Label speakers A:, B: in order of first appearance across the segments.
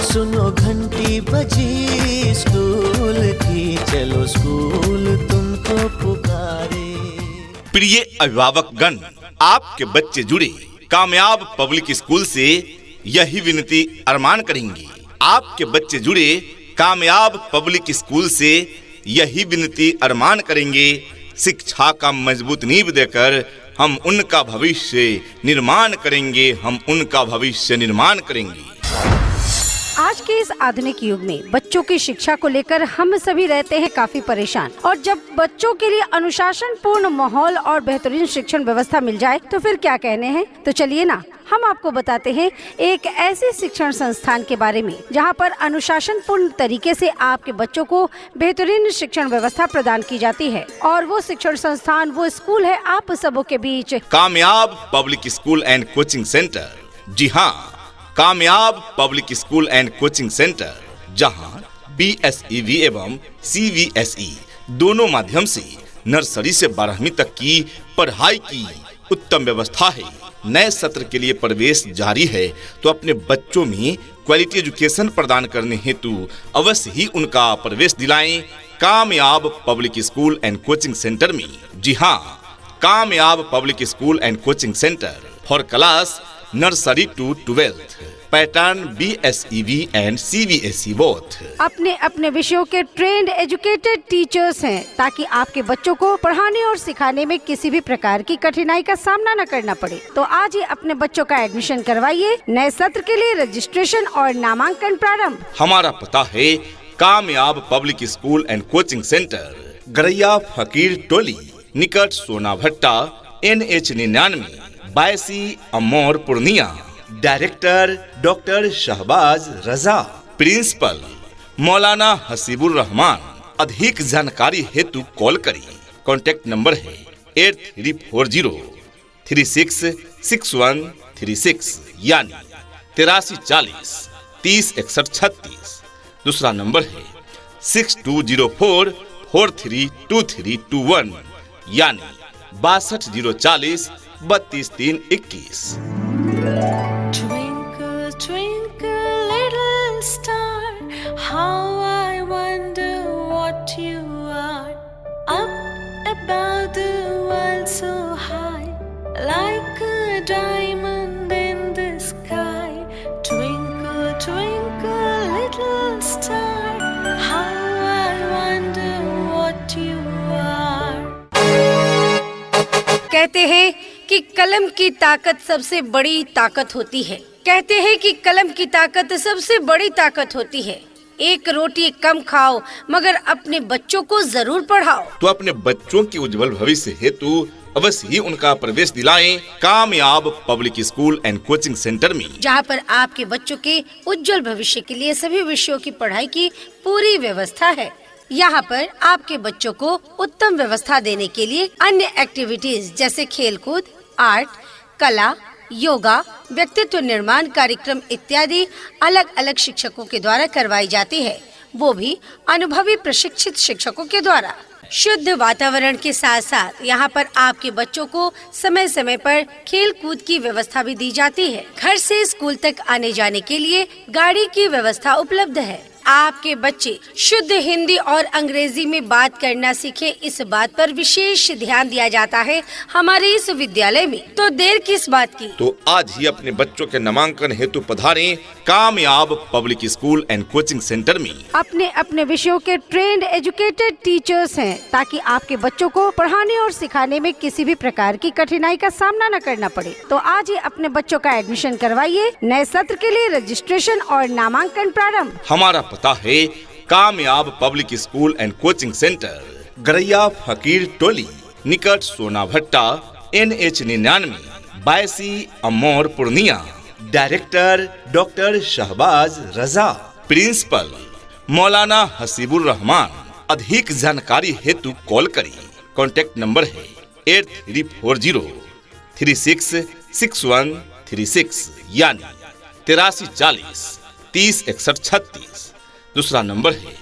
A: सुनो घंटी बजी स्कूल की, चलो स्कूल तुमको पुकारे।
B: प्रिय अभिभावकगण, आपके बच्चे जुड़े कामयाब पब्लिक स्कूल से यही विनती अरमान करेंगे। आपके बच्चे जुड़े कामयाब पब्लिक स्कूल से यही विनती अरमान करेंगे। शिक्षा का मजबूत नींव देकर हम उनका भविष्य निर्माण करेंगे, हम उनका भविष्य निर्माण करेंगे।
C: आज के इस आधुनिक युग में बच्चों की शिक्षा को लेकर हम सभी रहते हैं काफी परेशान, और जब बच्चों के लिए अनुशासन पूर्ण माहौल और बेहतरीन शिक्षण व्यवस्था मिल जाए तो फिर क्या कहने हैं। तो चलिए ना, हम आपको बताते हैं एक ऐसे शिक्षण संस्थान के बारे में जहां पर अनुशासन पूर्ण तरीके से आपके बच्चों को बेहतरीन शिक्षण व्यवस्था प्रदान की जाती है। और वो शिक्षण संस्थान, वो स्कूल है आप सबों के बीच
B: Kamyab public school and coaching centre. जी हाँ, Kamyab public school and coaching centre, जहां BSEV एवं CBSE दोनों माध्यम से नर्सरी से 12वीं तक की पढ़ाई की उत्तम व्यवस्था है। नए सत्र के लिए प्रवेश जारी है, तो अपने बच्चों में क्वालिटी एजुकेशन प्रदान करने हेतु अवश्य ही उनका प्रवेश दिलाएं Kamyab public school and coaching centre में। जी हाँ, Kamyab public school and coaching centre for class nursery to 12th, pattern BSEV and CBSE both.
C: अपने अपने विषयों के ट्रेंड एजुकेटेड टीचर्स हैं, ताकि आपके बच्चों को पढ़ाने और सिखाने में किसी भी प्रकार की कठिनाई का सामना न करना पड़े। तो आज ही अपने बच्चों का एडमिशन करवाइए। नए सत्र के लिए रजिस्ट्रेशन और नामांकन प्रारंभ।
B: हमारा पता है Kamyab public school and coaching centre, Garaiya Fakir Toli, निकट Sona Bhatta, NH 99, Baisi Amour Purnia. Director doctor Shahbaz Raza, principal Maulana Hasibur Rahman. अधिक जानकारी हेतु कॉल करिए। कॉन्टैक्ट नंबर है 8340366136 यानी 8340 306136। दूसरा नंबर है 6204432321 यानी 6204032321।
D: Twinkle, twinkle, little star, how I wonder what you are. Up above the world so high, like a diamond in the sky. Twinkle, twinkle, little star, how I wonder what you are.
C: कहते हैं कि कलम की ताकत सबसे बड़ी ताकत होती है। कहते हैं कि कलम की ताकत सबसे बड़ी ताकत होती है। एक रोटी कम खाओ, मगर अपने बच्चों को जरूर पढ़ाओ।
B: तो अपने बच्चों की उज्जवल भविष्य हेतु अवश्य ही उनका प्रवेश दिलाएं Kamyab public school and coaching centre में,
C: जहां पर आपके बच्चों के उज्जवल भविष्य के लिए सभी विषयों की पढ़ाई की पूरी व्यवस्था है। यहाँ पर आपके बच्चों को उत्तम व्यवस्था देने के लिए अन्य एक्टिविटीज जैसे खेलकूद, आर्ट, कला, योगा, व्यक्तित्व निर्माण कार्यक्रम इत्यादि अलग अलग शिक्षकों के द्वारा करवाई जाती है, वो भी अनुभवी प्रशिक्षित शिक्षकों के द्वारा। शुद्ध वातावरण के साथ साथ यहाँ पर आपके बच्चों को समय समय पर खेल कूद की व्यवस्था भी दी जाती है। घर से स्कूल तक आने जाने के लिए गाड़ी की व्यवस्था उपलब्ध है। आपके बच्चे शुद्ध हिंदी और अंग्रेजी में बात करना सीखे, इस बात पर विशेष ध्यान दिया जाता है हमारे इस विद्यालय में। तो देर किस बात की,
B: तो आज ही अपने बच्चों के नामांकन हेतु पधारें कामयाब public school and coaching centre में।
C: अपने अपने विषयों के ट्रेंड एजुकेटेड टीचर्स हैं, ताकि आपके बच्चों को पढ़ाने और सिखाने में किसी भी प्रकार की कठिनाई का सामना न करना पड़े। तो आज ही अपने बच्चों का एडमिशन करवाइए। नए सत्र के लिए रजिस्ट्रेशन और नामांकन प्रारंभ।
B: हमारा पता है Kamyab public school and coaching centre, Garaiya Fakir Toli, निकट Sona Bhatta, NH 99, Baisi Amour Purnia. Director doctor Shahbaz Raza, principal Maulana Hasibur Rahman. अधिक जानकारी हेतु कॉल करिए। कॉन्टैक्ट नंबर है 8340366136 यानी 8340 306136। दूसरा नंबर है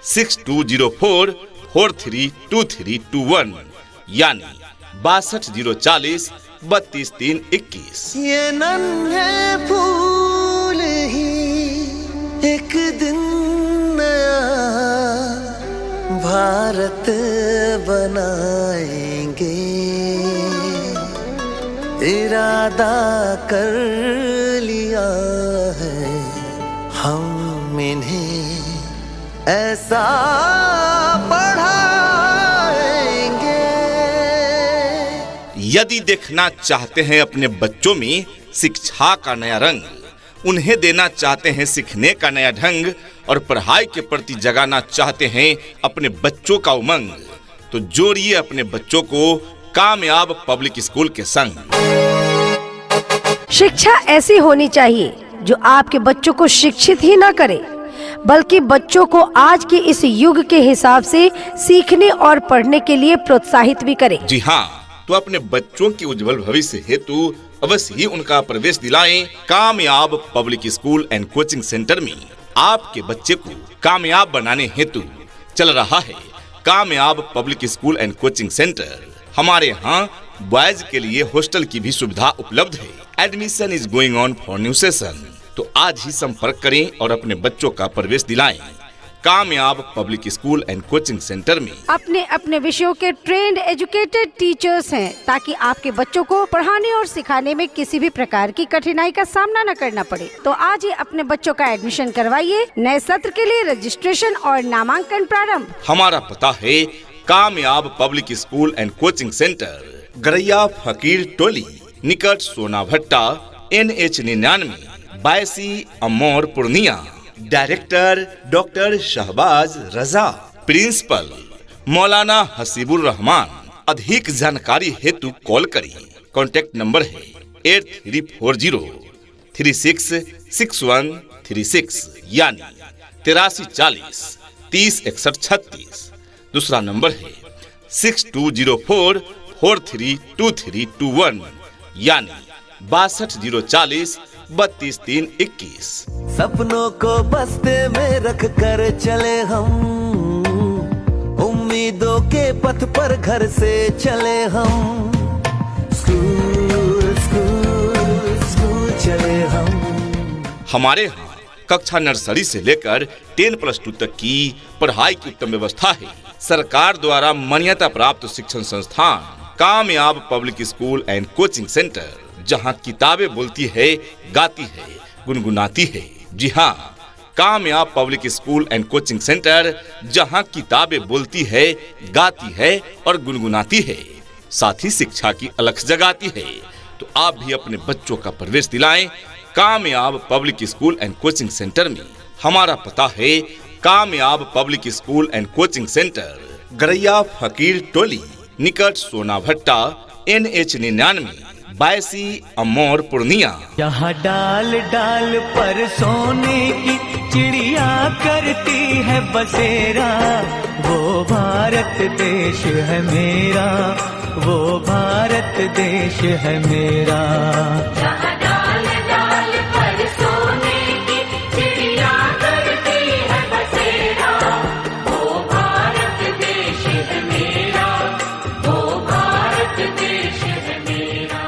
B: 6204 432321 यानी 62 040 32 321।
A: ये नन्हे फूल ही एक दिन नया भारत बनाएंगे, इरादा कर लिया है हम इन्हें ऐसा पढ़ाएंगे।
B: यदि देखना चाहते हैं अपने बच्चों में शिक्षा का नया रंग, उन्हें देना चाहते हैं सीखने का नया ढंग और पढ़ाई के प्रति जगाना चाहते हैं अपने बच्चों का उमंग, तो जोड़िए अपने बच्चों को कामयाब पब्लिक स्कूल के संग।
C: शिक्षा ऐसी होनी चाहिए जो आपके बच्चों को शिक्षित ही ना करे, बल्कि बच्चों को आज के इस युग के हिसाब से सीखने और पढ़ने के लिए प्रोत्साहित भी करे।
B: जी हाँ, तो अपने बच्चों के उज्जवल भविष्य हेतु अवश्य ही उनका प्रवेश दिलाएं Kamyab public school and coaching centre में। आपके बच्चे को कामयाब बनाने हेतु चल रहा है Kamyab public school and coaching centre. हमारे यहाँ बॉयज के लिए हॉस्टल की भी सुविधा उपलब्ध है। Admission is going on for new session, तो आज ही संपर्क करें और अपने बच्चों का प्रवेश दिलाएं Kamyab public school and coaching centre में।
C: अपने अपने विषयों के ट्रेंड एजुकेटेड टीचर्स हैं, ताकि आपके बच्चों को पढ़ाने और सिखाने में किसी भी प्रकार की कठिनाई का सामना न करना पड़े। तो आज ही अपने बच्चों का एडमिशन करवाइए। नए सत्र के लिए रजिस्ट्रेशन और नामांकन प्रारंभ।
B: हमारा पता है Kamyab public school and coaching centre, Garaiya Fakir Toli, निकट Sona Bhatta, NH 99, Baisi Amour Purnia. Director doctor Shahbaz Raza, principal Maulana Hasibur Rahman. अधिक जानकारी हेतु कॉल करिए। कॉन्टैक्ट नंबर है 8340366136 यानी 8340 30 61 36। दूसरा नंबर है 6204432321 यानी 62 040 32 321।
A: सपनों को बस्ते में रख कर चले हम, उम्मीदों के पथ पर घर से चले हम, स्कूल स्कूल स्कूल चले हम।
B: हमारे यहाँ कक्षा नर्सरी से लेकर 10+2 तक की पढ़ाई की उत्तम व्यवस्था है। सरकार द्वारा मान्यता प्राप्त शिक्षण संस्थान कामयाब public school and coaching centre, जहाँ किताबें बोलती है, गाती है, गुनगुनाती है। जी हाँ, Kamyab public school and coaching centre, जहाँ किताबें बोलती है, गाती है और गुनगुनाती है, साथ ही शिक्षा की अलख जगाती है। तो आप भी अपने बच्चों का प्रवेश दिलाएं Kamyab public school and coaching centre में। हमारा पता है Kamyab public school and coaching centre, Garaiya Fakir Toli, निकट सोना भट्टा, NH 99, बायसी अमोर पूर्णिया।
E: यहाँ डाल डाल पर सोने की चिड़िया करती है बसेरा, वो भारत देश है मेरा, वो भारत देश है मेरा।
D: जहाँ डाल डाल पर सोने की चिड़िया करती है बसेरा, वो भारत देश है मेरा, वो भारत देश है मेरा।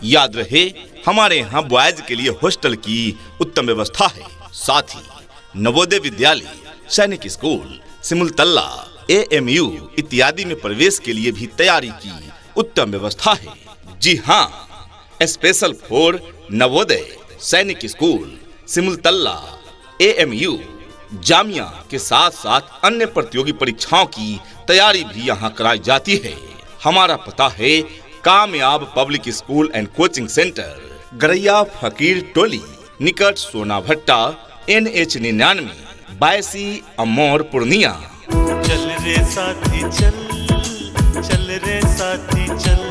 B: याद रहे, हमारे यहाँ बॉयज के लिए हॉस्टल की उत्तम व्यवस्था है। साथ ही नवोदय विद्यालय, सैनिक स्कूल, सिमुलतल्ला, AMU इत्यादि में प्रवेश के लिए भी तैयारी की उत्तम व्यवस्था है। जी हाँ, स्पेशल फॉर नवोदय, सैनिक स्कूल, सिमुलतल्ला, AMU, जामिया के साथ साथ अन्य प्रतियोगी परीक्षाओं की तैयारी भी यहाँ कराई जाती है। हमारा पता है Kamyab public school and coaching centre, Garaiya Fakir Toli, निकट सोना भट्टा, NH 99, बायसी अमोर पूर्णिया।
F: चल रे साथी चल, चल रे साथी चल,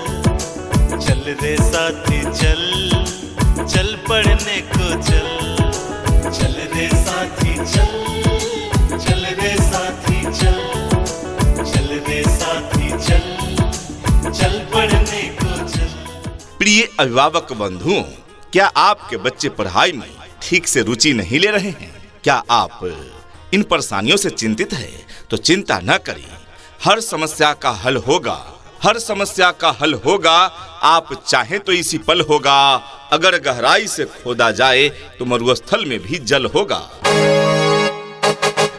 F: चल रे साथी चल, चल पढ़ने को चल, चल रे साथी चल, चल रे साथी चल, चल रे साथी चल, चल पढ़ने को चल।
B: प्रिय अभिभावक बंधुओं, क्या आपके बच्चे पढ़ाई में ठीक से रुचि नहीं ले रहे हैं? क्या आप इन परेशानियों से चिंतित हैं? तो चिंता न करें, हर समस्या का हल होगा, हर समस्या का हल होगा। आप चाहें तो इसी पल होगा, अगर गहराई से खोदा जाए तो मरुस्थल में भी जल होगा।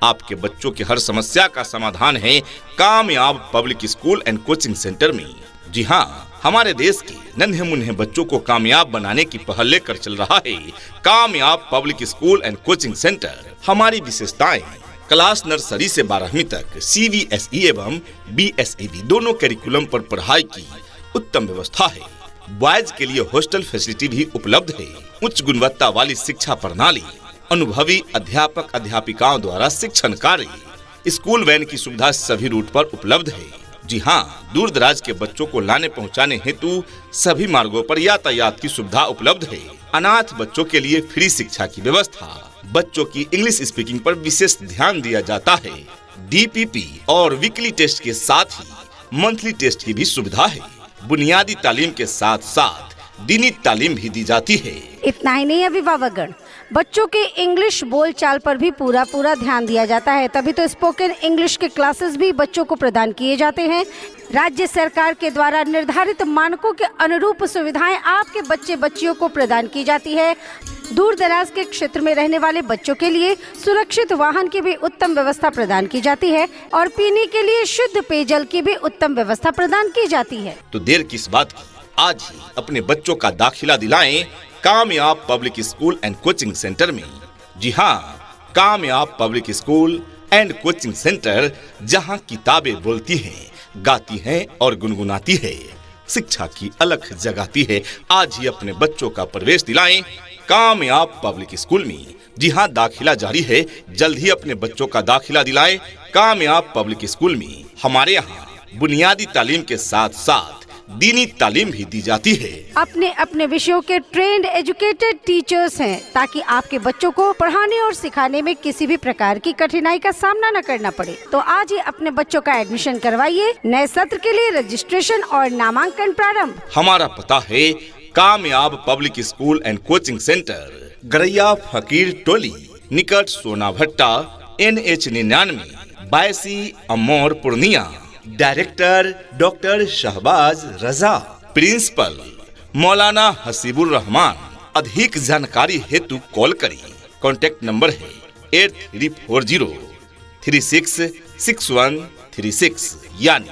B: आपके बच्चों की हर समस्या का समाधान है Kamyab public school and coaching centre में। जी हाँ, हमारे देश के नन्हे मुन्ने बच्चों को कामयाब बनाने की पहल लेकर चल रहा है Kamyab public school and coaching centre. हमारी विशेषताएं क्लास नर्सरी से 12वीं तक CBSE एवं BSEV दोनों करिकुलम पर पढ़ाई की उत्तम व्यवस्था है। बॉयज के लिए हॉस्टल फैसिलिटी भी उपलब्ध है। उच्च गुणवत्ता वाली शिक्षा प्रणाली, अनुभवी अध्यापक अध्यापिकाओं द्वारा शिक्षण कार्य, स्कूल वैन की सुविधा सभी रूट पर उपलब्ध है। जी हाँ, दूर दराज के बच्चों को लाने पहुंचाने हेतु सभी मार्गों पर यातायात की सुविधा उपलब्ध है। अनाथ बच्चों के लिए फ्री शिक्षा की व्यवस्था, बच्चों की इंग्लिश स्पीकिंग पर विशेष ध्यान दिया जाता है। DPP और वीकली टेस्ट के साथ ही मंथली टेस्ट की भी सुविधा है। बुनियादी तालीम के साथ साथ दीनी तालीम भी दी जाती है।
C: इतना ही नहीं अभिभावकगण, बच्चों के इंग्लिश बोलचाल पर भी पूरा ध्यान दिया जाता है। तभी तो स्पोकन इंग्लिश के क्लासेस भी बच्चों को प्रदान किए जाते हैं। राज्य सरकार के द्वारा निर्धारित मानकों के अनुरूप सुविधाएं आपके बच्चे बच्चियों को प्रदान की जाती है। दूर दराज के क्षेत्र में रहने वाले बच्चों के लिए सुरक्षित वाहन की भी उत्तम व्यवस्था प्रदान की जाती है और पीने के लिए शुद्ध पेयजल की भी उत्तम व्यवस्था प्रदान की जाती है।
B: तो देर किस बात की, आज ही अपने बच्चों का दाखिला दिलाएं Kamyab public school and coaching centre में। जी हाँ, Kamyab public school and coaching centre, जहाँ किताबें बोलती हैं, गाती हैं और गुनगुनाती है, शिक्षा की अलख जगाती है। आज ही अपने बच्चों का प्रवेश दिलाएं कामयाब पब्लिक स्कूल में। जी हाँ, दाखिला जारी है, जल्द ही अपने बच्चों का दाखिला दिलाएं कामयाब पब्लिक स्कूल में। हमारे यहाँ बुनियादी तालीम के साथ साथ दीनी तालीम भी दी जाती है।
C: अपने अपने विषयों के ट्रेंड एजुकेटेड टीचर्स हैं, ताकि आपके बच्चों को पढ़ाने और सिखाने में किसी भी प्रकार की कठिनाई का सामना न करना पड़े। तो आज ही अपने बच्चों का एडमिशन करवाइए। नए सत्र के लिए रजिस्ट्रेशन और नामांकन प्रारंभ।
B: हमारा पता है Kamyab public school and coaching centre, Garaiya Fakir Toli, निकट Sona Bhatta, NH 99, Baisi Amour Purnia. Director doctor Shahbaz Raza, principal Maulana Hasibur Rahman. अधिक जानकारी हेतु कॉल करें। कॉन्टैक्ट नंबर है 8340366136 यानी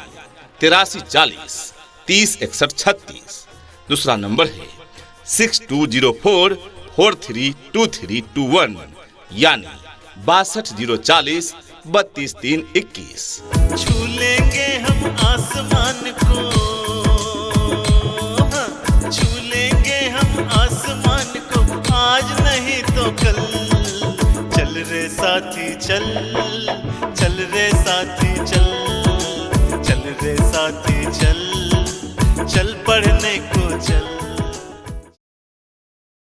B: 8340 306136। दूसरा नंबर है 6204432321 यानी 62040321।
F: छू लेंगे हम आसमान को, हाँ, छू लेंगे हम आसमान को, आज नहीं तो कल। चल रे साथी चल, चल रे साथी चल, चल रे साथी चल।